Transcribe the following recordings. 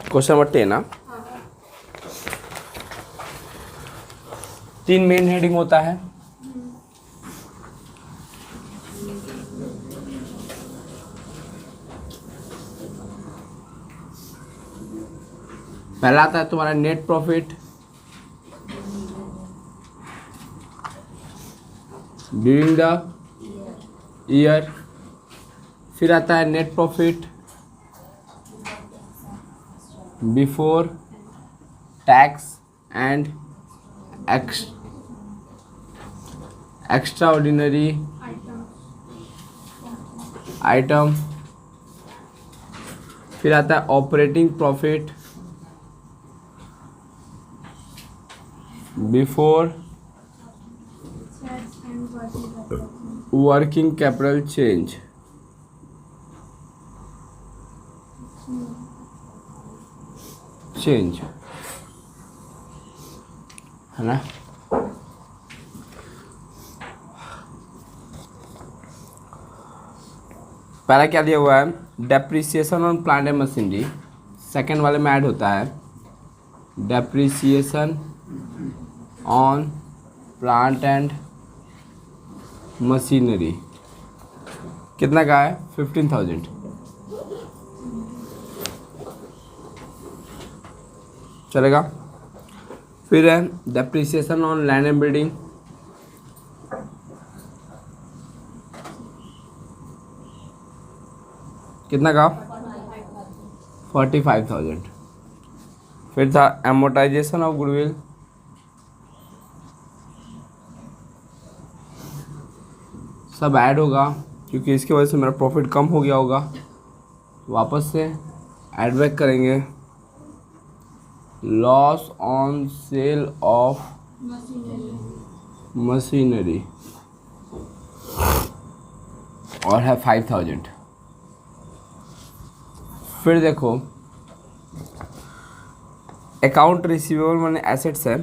Question number 10 ना, 3 main heading होता है। पहला आता है तुम्हारा net profit during the year, फिर आता है net profit before tax and extra ordinary item, फिर आता है operating profit before working capital change. है ना। पहला क्या दिया हुआ है, depreciation on plant and machinery, second वाले में ऐड होता है depreciation on plant and machinery, कितना का है 15,000। चलेगा। फिर है depreciation on land and building, कितना का 45,000। फिर था एमोटाइजेशन ऑफ गुडविल, सब ऐड होगा क्योंकि इसकी वजह से मेरा प्रॉफिट कम हो गया होगा, वापस से ऐड बैक करेंगे। Loss on sale of machinery और है 5,000। फिर देखो अकाउंट रिसीवेबल मैंने एसेट्स है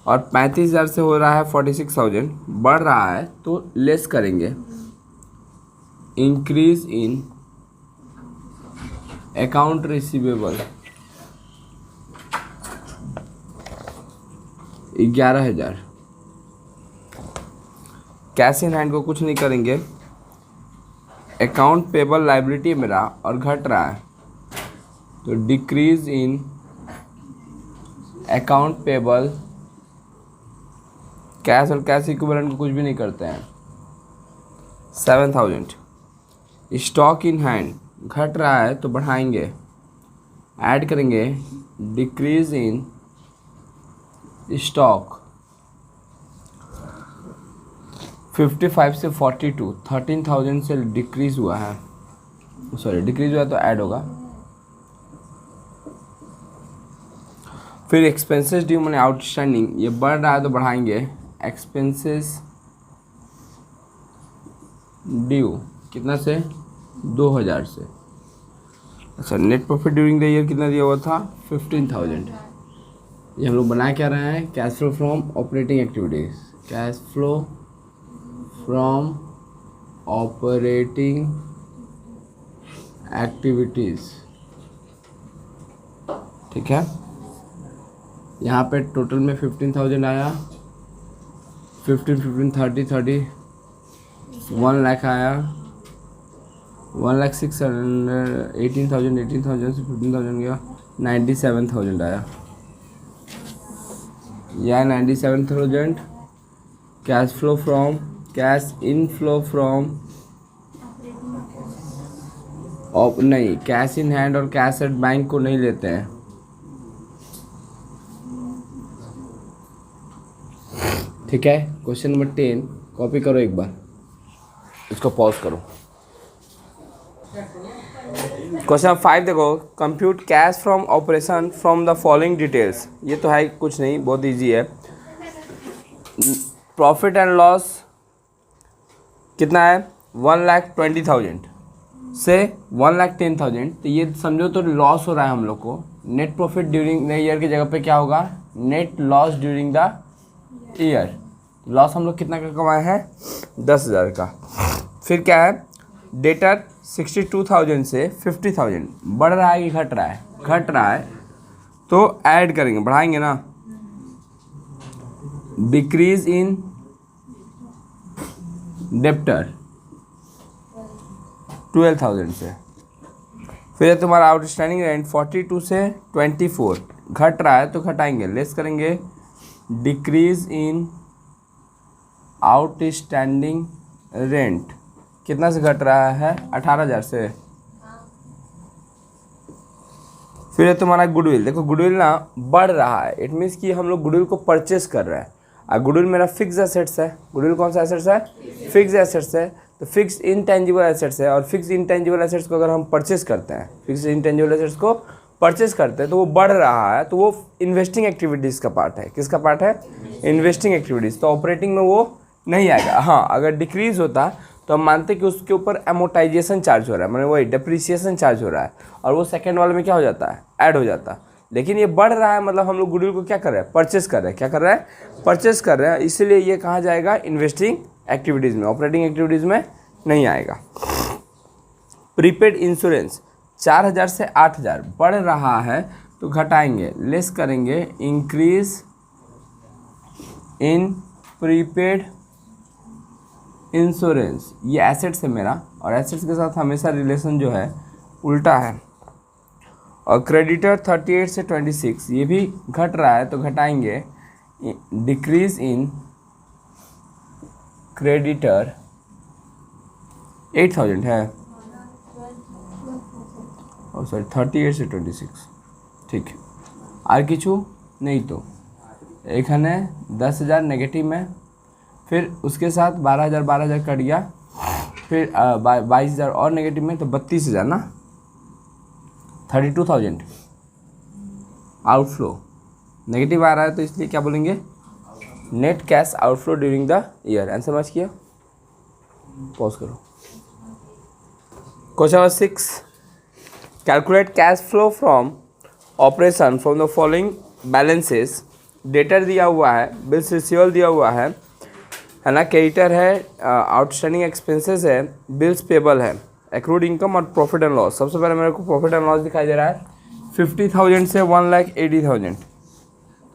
और 35,000 से हो रहा है 46,000, बढ़ रहा है तो लेस करेंगे, increase in account receivable 11,000। Cash in hand को कुछ नहीं करेंगे, अकाउंट पेबल लाइबिलिटी मेरा और घट रहा है तो decrease in account payable, cash और कैश इक्विवेलेंट को कुछ भी नहीं करते हैं 7,000। स्टॉक इन हैंड घट रहा है तो बढ़ाएंगे, ऐड करेंगे डिक्रीज इन स्टॉक 55 से 42, 13,000 से डिक्रीज हुआ है, सॉरी डिक्रीज हुआ तो ऐड होगा। फिर एक्सपेंसेस ड्यू मैंने आउटस्टैंडिंग, ये बढ़ रहा है तो बढ़ाएंगे, एक्सपेंसेस ड्यू कितना से 2,000 से। अच्छा net profit during the year कितना दिया हुआ था 15,000। ये हम लोग बना क्या रहे हैं, cash flow from operating activities, cash flow from operating activities, ठीक है। यहाँ पे टोटल में 15,000 आया, 15 30 1 लाख आया, 1,06,000 18,000 से 15,000 गया 97,000 आया, या 97,000 cash flow from, cash inflow from नहीं, कैश इन हैंड और कैश एट बैंक को नहीं लेते हैं। ठीक है। क्वेश्चन नंबर 10 कॉपी करो एक बार, इसको पॉज करो। क्वेश्चन 5 देखो, compute cash from operation from the following details. ये तो है कुछ नहीं, बहुत इजी है। प्रॉफिट एंड लॉस कितना है 1,20,000 से 1,10,000, तो ये समझो तो लॉस हो रहा है हम लोग को। Net profit during the year की जगह पे क्या होगा, net loss during the year. Loss हम लोग कितना का कमाए हैं 10,000 का। फिर क्या है डेटर 62,000 से 50,000 बढ़ रहा है कि घट रहा है? घट रहा है, तो ऐड करेंगे, बढ़ाएंगे ना। डिक्रीज इन डेप्टर 12,000 से। फिर है तुम्हारा आउटस्टैंडिंग रेंट 42 से 24, घट रहा है तो घटाएंगे, लेस करेंगे। डिक्रीज इन आउटस्टैंडिंग रेंट कितना से घट रहा है? 18,000 से। फिर है तुम्हारा गुडविल, देखो गुडविल ना बढ़ रहा है, इट मीन्स कि हम लोग गुडविल को परचेस कर रहे हैं। और गुडविल मेरा फिक्स एसेट्स है। गुडविल कौन सा एसेट्स है? फिक्स एसेट्स है। तो फिक्स इनटेंजिबल एसेट्स है, और फिक्स इनटेंजिबल एसेट्स को अगर हम परचेस करते हैं, फिक्स इनटेंजिबल एसेट्स को परचेस करते हैं तो वो बढ़ रहा है, तो वो इन्वेस्टिंग एक्टिविटीज़ का पार्ट है। किसका पार्ट है? Investing activities. तो ऑपरेटिंग में वो नहीं आएगा। हाँ, अगर डिक्रीज होता तो हम मानते कि उसके ऊपर एमोटाइजेशन चार्ज हो रहा है, मतलब वही डेप्रिसिएशन चार्ज हो रहा है, और वो सेकेंड वाले में क्या हो जाता है? ऐड हो जाता है। लेकिन ये बढ़ रहा है, मतलब हम लोग गुडविल को क्या कर रहे हैं? परचेस कर रहे हैं। क्या कर रहे हैं? परचेस कर रहे हैं, इसीलिए ये कहाँ जाएगा? इन्वेस्टिंग एक्टिविटीज़ में, ऑपरेटिंग एक्टिविटीज़ में नहीं आएगा। प्रीपेड इंश्योरेंस 4,000 से 8,000 बढ़ रहा है तो घटाएंगे, लेस करेंगे। इंक्रीज इन प्रीपेड इंश्योरेंस, ये एसेट्स है मेरा, और एसेट्स के साथ हमेशा रिलेशन जो है उल्टा है। और क्रेडिटर 38 से 26, ये भी घट रहा है तो घटाएंगे। डिक्रीज इन क्रेडिटर 8,000 है, और सॉरी 38 से 26, ठीक है। আর কিছু नहीं, तो এখানে 10,000 नेगेटिव में, फिर उसके साथ 12,000 कट गया, फिर 22,000 और नेगेटिव में, तो 32,000 ना, 32,000 आउटफ्लो नेगेटिव आ रहा है, तो इसलिए क्या बोलेंगे? Net cash outflow during the year. Answer match किया? पॉज करो। Question number 6, calculate cash flow from operation from the following balances. Debtor दिया हुआ है, बिल्स रिसीवेबल दिया हुआ है ना, क्रेडिटर है, आउटस्टैंडिंग एक्सपेंसेस है, बिल्स पेबल है, एक्रूड इनकम और प्रॉफिट एंड लॉस। सबसे पहले मेरे को प्रॉफिट एंड लॉस दिखाई दे रहा है 50,000 से 1,80,000,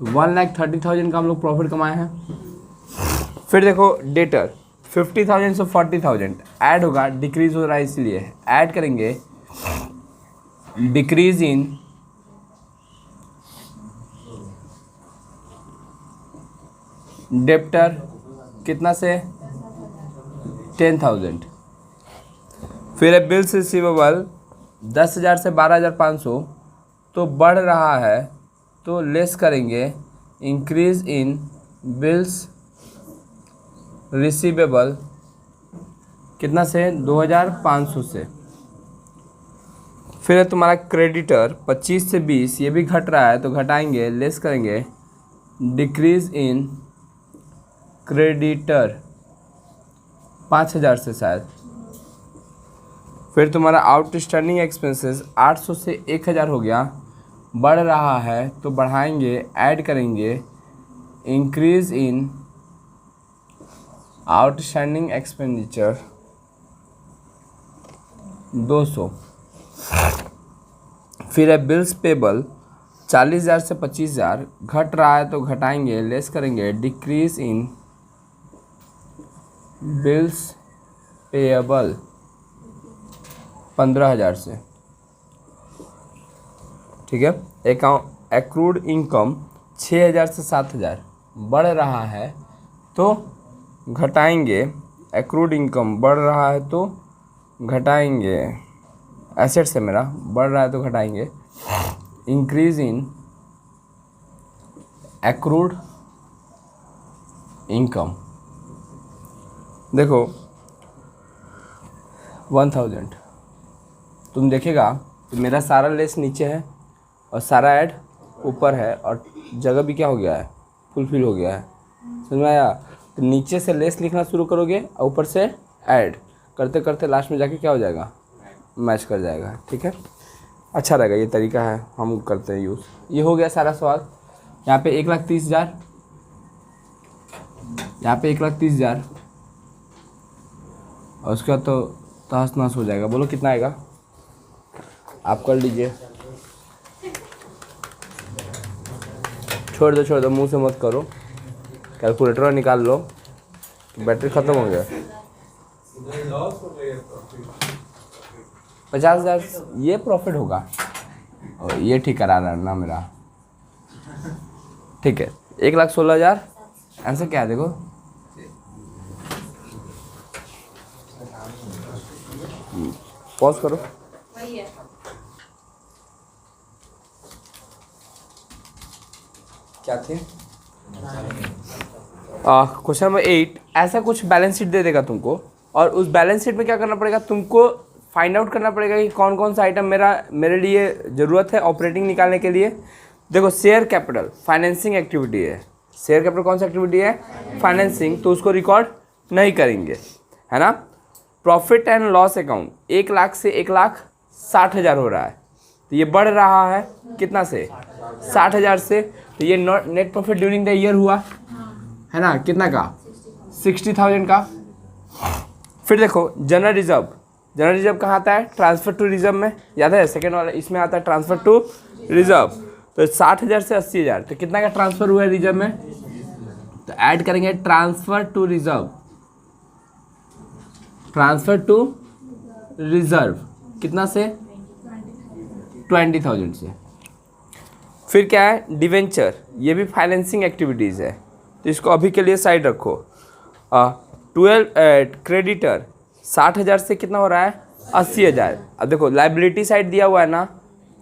तो 1,30,000 का हम लोग प्रॉफिट कमाए हैं। फिर देखो डेटर 50,000 से 40,000 ऐड होगा, डिक्रीज हो रहा है इसलिए ऐड करेंगे। डिक्रीज इन डेप्टर कितना से? 10,000। फिर है बिल्स रिसीवेबल 10,000 से 12,500, तो बढ़ रहा है तो लेस करेंगे। इंक्रीज इन बिल्स रिसीवेबल कितना से? 2,500 से। फिर है तुम्हारा क्रेडिटर 25 से 20, ये भी घट रहा है तो घटाएंगे, लेस करेंगे। डिक्रीज इन क्रेडिटर 5,000 से शायद। फिर तुम्हारा आउटस्टैंडिंग एक्सपेंसेस 800 से 1,000 हो गया, बढ़ रहा है तो बढ़ाएंगे, ऐड करेंगे। Increase in outstanding expenditure 200। फिर है बिल्स पेबल 40,000 से 25,000, घट रहा है तो घटाएंगे, लेस करेंगे। डिक्रीज इन बिल्स पेएबल 15,000 से, ठीक है। अकाउंट एक्रूड इनकम 6,000 से 7,000 बढ़ रहा है तो घटाएंगे। एक्रूड इनकम बढ़ रहा है तो घटाएंगे। एसेट्स है मेरा, बढ़ रहा है तो घटाएंगे। इंक्रीज इन एक्रूड इनकम, देखो 1,000, तुम देखेगा तो मेरा सारा लेस नीचे है और सारा ऐड ऊपर है, और जगह भी क्या हो गया है? फुलफिल हो गया है। समझ में आया? तो नीचे से लेस लिखना शुरू करोगे और ऊपर से ऐड करते करते लास्ट में जाके क्या हो जाएगा? मैच कर जाएगा, ठीक है। अच्छा रहेगा, ये तरीका है, हम करते हैं यूज़। ये हो गया सारा सवाल। यहाँ पे 1,30,000, यहाँ पे 1,30,000, और उसके बाद तो तहस नहस हो जाएगा। बोलो कितना आएगा, आप कर लीजिए। छोड़ दो, मुंह से मत करो, कैलकुलेटर निकाल लो, बैटरी खत्म हो गया। 50,000 ये प्रॉफिट होगा, और ये ठीक करा रहा है ना मेरा। ठीक है, 1,16,000 आंसर क्या है देखो। पॉज करो। क्या थे? क्वेश्चन नंबर 8, ऐसा कुछ बैलेंस शीट दे देगा तुमको, और उस बैलेंस शीट में क्या करना पड़ेगा तुमको, फाइंड आउट करना पड़ेगा कि कौन कौन सा आइटम मेरे लिए ज़रूरत है ऑपरेटिंग निकालने के लिए। देखो शेयर कैपिटल फाइनेंसिंग एक्टिविटी है, शेयर कैपिटल कौन सा एक्टिविटी है, फाइनेंसिंग, तो उसको रिकॉर्ड नहीं करेंगे, है ना। Profit and loss account 1 lakh से 1,60,000 हो रहा है, तो ये बढ़ रहा है कितना से, 60,000 से, तो ये net profit during the year हुआ, है ना, कितना का, 60,000 का। फिर देखो जनरल रिजर्व कहाँ आता है, ट्रांसफर टू रिजर्व में, याद है सेकेंड वाला, इसमें आता है ट्रांसफर टू रिजर्व। तो 60,000 से 80,000, तो कितना का ट्रांसफर हुआ है रिजर्व में, तो ऐड करेंगे transfer to reserve, transfer to reserve कितना से, 20,000 से। फिर क्या है, डिवेंचर, ये भी फाइनेंसिंग एक्टिविटीज़ है, तो इसको अभी के लिए साइड रखो। 12 क्रेडिटर 60,000 से कितना हो रहा है, 80,000। अब देखो लाइबिलिटी साइड दिया हुआ है ना,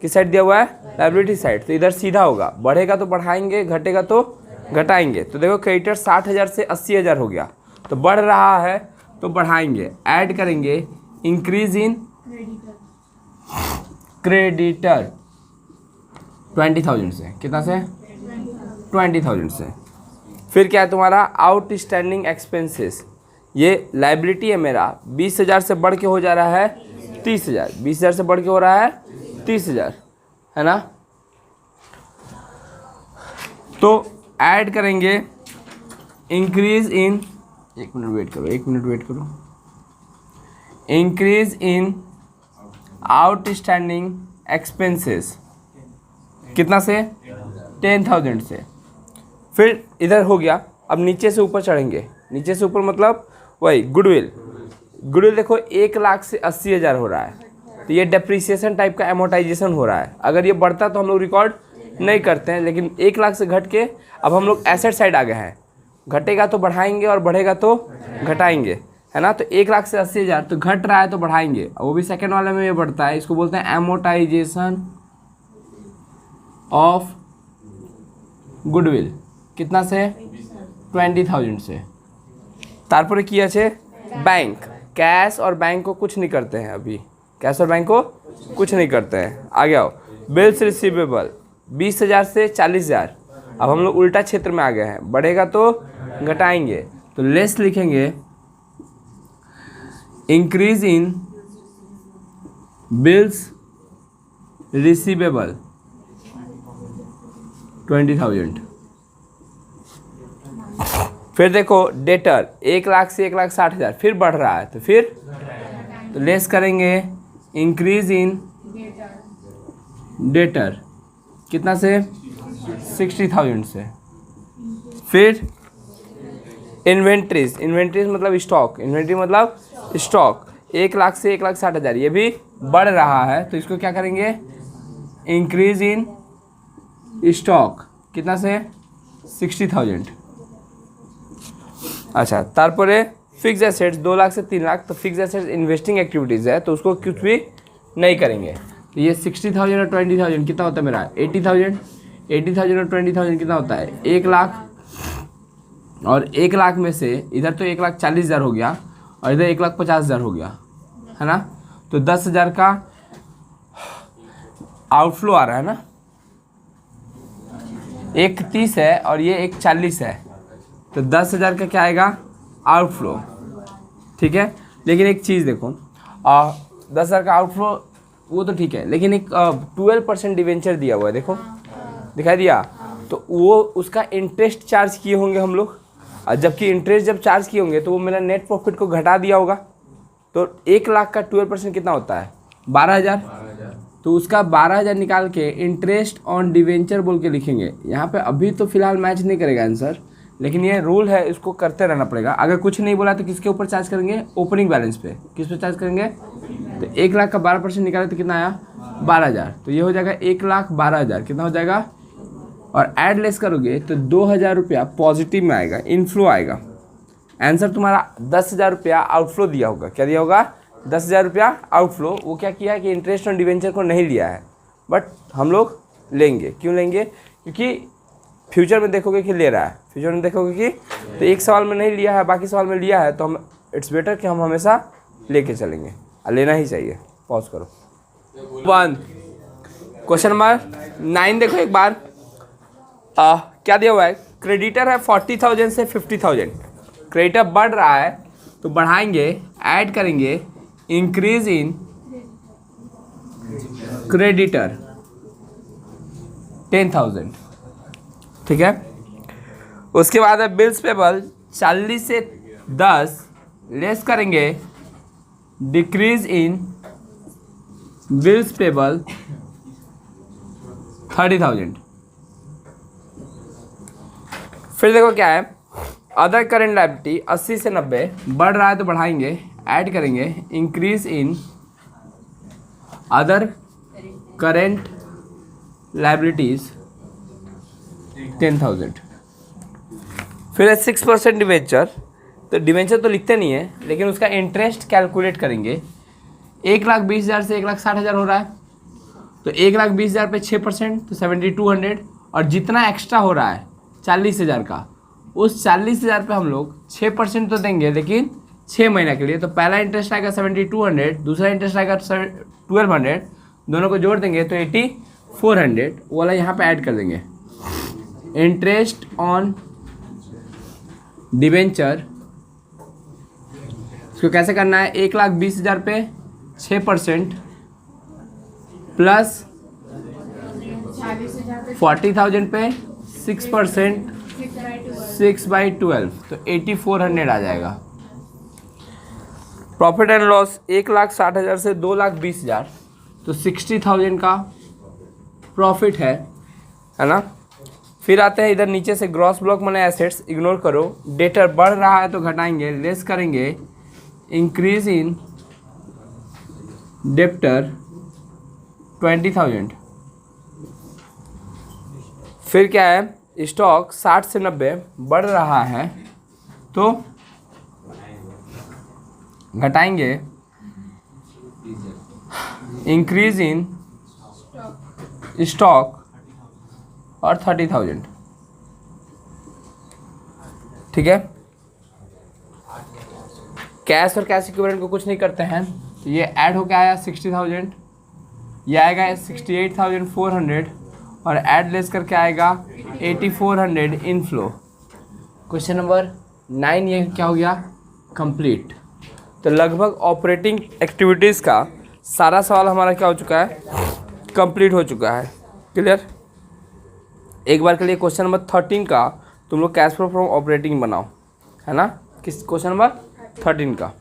किस साइड दिया हुआ है, लाइबिलिटी साइड, तो इधर सीधा होगा, बढ़ेगा तो बढ़ाएंगे, घटेगा तो घटाएंगे। तो देखो क्रेडिटर 60,000 से 80,000 हो गया, तो बढ़ रहा है तो बढ़ाएंगे, ऐड करेंगे इंक्रीज इन क्रेडिटर 20,000 से, कितना से, 20,000 से। फिर क्या है तुम्हारा आउटस्टैंडिंग एक्सपेंसेस, ये लाइबिलिटी है मेरा, 20,000 से बढ़ के हो जा रहा है 30,000, 20,000 से बढ़ के हो रहा है 30,000, है ना। तो ऐड करेंगे इंक्रीज इन, एक मिनट वेट करो, इंक्रीज इन आउटस्टैंडिंग एक्सपेंसेस कितना से, 10,000 से। फिर इधर हो गया, अब नीचे से ऊपर चढ़ेंगे, नीचे से ऊपर मतलब वही गुडविल देखो 1 लाख से 80,000 हो रहा है, तो ये डेप्रिसिएशन टाइप का एमोटाइजेशन हो रहा है। अगर ये बढ़ता तो हम लोग रिकॉर्ड नहीं करते हैं, लेकिन 1 लाख से घट के अब हम लोग एसेट साइड आ गए हैं, घटेगा तो बढ़ाएंगे और बढ़ेगा तो घटाएंगे, है ना। तो 1 लाख से 80,000, तो घट रहा है तो बढ़ाएंगे, वो भी सेकेंड वाले में ये बढ़ता है, इसको बोलते हैं एमोटाइजेशन ऑफ गुडविल, कितना से, 20,000 से। तारपरे की আছে बैंक, कैश और बैंक को कुछ नहीं करते हैं, अभी कैश और बैंक को कुछ नहीं करते हैं। आगे आओ, बिल्स रिसीवेबल 20,000 से 40,000, अब हम लोग उल्टा क्षेत्र में आ गए हैं, बढ़ेगा तो घटाएंगे, तो लेस लिखेंगे इंक्रीज इन बिल्स रिसीवेबल 20,000। फिर देखो डेटर 1 लाख से 1,60,000, फिर बढ़ रहा है, तो फिर तो लेस करेंगे इंक्रीज इन डेटर कितना से, 60,000 से। फिर इन्वेंट्रीज मतलब स्टॉक, इन्वेंट्री मतलब स्टॉक 1 लाख से 1,60,000, ये भी बढ़ रहा है, तो इसको क्या करेंगे, इंक्रीज इन स्टॉक कितना से, 60,000। अच्छा, तारपरे फिक्स एसेट्स 2 लाख से 3 लाख, तो फिक्स एसेट्स इन्वेस्टिंग एक्टिविटीज़ है, तो उसको कुछ भी नहीं करेंगे। तो ये 60,000 और 20,000 कितना होता है मेरा, 80,000 और 20,000 कितना होता है, 1 लाख। और 1 लाख में से इधर तो 1,40,000 हो गया, और इधर 1,50,000 हो गया, है ना। तो 10,000 का आउटफ्लो आ रहा है ना, एक 30 है और ये एक 40 है, तो 10,000 का क्या आएगा, आउटफ्लो, ठीक है। लेकिन एक चीज़ देखो, 10,000 का आउटफ्लो वो तो ठीक है, लेकिन एक 12% डिवेंचर दिया हुआ है, देखो दिखाई दिया, तो वो उसका इंटरेस्ट चार्ज किए होंगे हम लोग, और जबकि इंटरेस्ट जब चार्ज किए होंगे तो वो मेरा नेट प्रॉफिट को घटा दिया होगा, तो 1,00,000 का 12% कितना होता है 12,000। तो उसका 12,000 निकाल के इंटरेस्ट ऑन डिवेंचर बोल के लिखेंगे यहाँ पे। अभी तो फिलहाल मैच नहीं करेगा आंसर, लेकिन ये रूल है, इसको करते रहना पड़ेगा। अगर कुछ नहीं बोला तो किसके ऊपर चार्ज करेंगे, ओपनिंग बैलेंस पे। किस पे चार्ज करेंगे, तो 1,00,000 का 12% निकाले तो कितना आया 12,000। तो ये हो जाएगा 1,12,000 कितना हो जाएगा, और ऐड लेस करोगे तो 2,000 रुपया पॉजिटिव में आएगा, इनफ्लो आएगा। आंसर तुम्हारा 10,000 रुपया आउटफ्लो दिया होगा। क्या दिया होगा, 10,000 रुपया आउटफ्लो। वो क्या किया है कि इंटरेस्ट ऑन डिवेंचर को नहीं लिया है, बट हम लोग लेंगे। क्यों लेंगे, क्योंकि फ्यूचर में देखोगे कि ले रहा है, फ्यूचर में देखोगे कि तो एक सवाल में नहीं लिया है, बाकी सवाल में लिया है, तो हम इट्स बेटर कि हम हमेशा लेके चलेंगे, लेना ही चाहिए। पॉज करो। 1 क्वेश्चन नंबर 9 देखो एक बार। क्या दिया हुआ है, क्रेडिटर है 40,000 से 50,000। क्रेडिटर बढ़ रहा है तो बढ़ाएंगे, ऐड करेंगे इंक्रीज इन क्रेडिटर 10,000, ठीक है। उसके बाद है बिल्स पेबल 40 से 10 लेस करेंगे डिक्रीज इन बिल्स पेबल 30,000। फिर देखो क्या है, अदर करेंट लायबिलिटी 80 से 90 बढ़ रहा है तो बढ़ाएंगे, ऐड करेंगे increase in other current liabilities 10,000। फिर है 6% डिवेंचर। तो डिवेंचर तो लिखते नहीं है, लेकिन उसका इंटरेस्ट कैलकुलेट करेंगे। 1,20,000 से 1,60,000 हो रहा है, तो 1,20,000 पे 6% तो 7,200, और जितना एक्स्ट्रा हो रहा है 40,000 का, उस 40,000 पे हम लोग 6% तो देंगे, लेकिन 6 महीना के लिए। तो पहला इंटरेस्ट आएगा 7,200, दूसरा इंटरेस्ट आएगा 1,200, दोनों को जोड़ देंगे तो 8,400 वाला यहाँ पे ऐड कर देंगे। इंटरेस्ट ऑन डिवेंचर इसको कैसे करना है, 1,20,000 पे 6% प्लस 40,000 पे 6%, 6/12 तो 8,400 आ जाएगा। प्रॉफिट एंड लॉस 1,60,000 से 2,20,000, तो 60,000 का प्रॉफिट है ना। फिर आते हैं इधर नीचे से ग्रॉस ब्लॉक माने एसेट्स, इग्नोर करो। डेटर बढ़ रहा है तो घटाएंगे, लेस करेंगे इंक्रीज इन डेप्टर 20,000। फिर क्या है, स्टॉक 60 से 90 बढ़ रहा है तो घटाएंगे इंक्रीज इन स्टॉक और 30,000, ठीक है। कैश और कैश इक्विवेलेंट को कुछ नहीं करते हैं, तो ये ऐड होकर आया 60,000, ये आएगा 68,400, और ऐड लेस करके आएगा 8,400 इनफ्लो। क्वेश्चन नंबर 9 ये क्या हो गया, कंप्लीट। तो लगभग ऑपरेटिंग एक्टिविटीज़ का सारा सवाल हमारा क्या हो चुका है, कंप्लीट हो चुका है। क्लियर। एक बार के लिए क्वेश्चन नंबर 13 का तुम लोग कैश फ्लो फ्रॉम ऑपरेटिंग बनाओ, है ना। किस क्वेश्चन नंबर 13 का।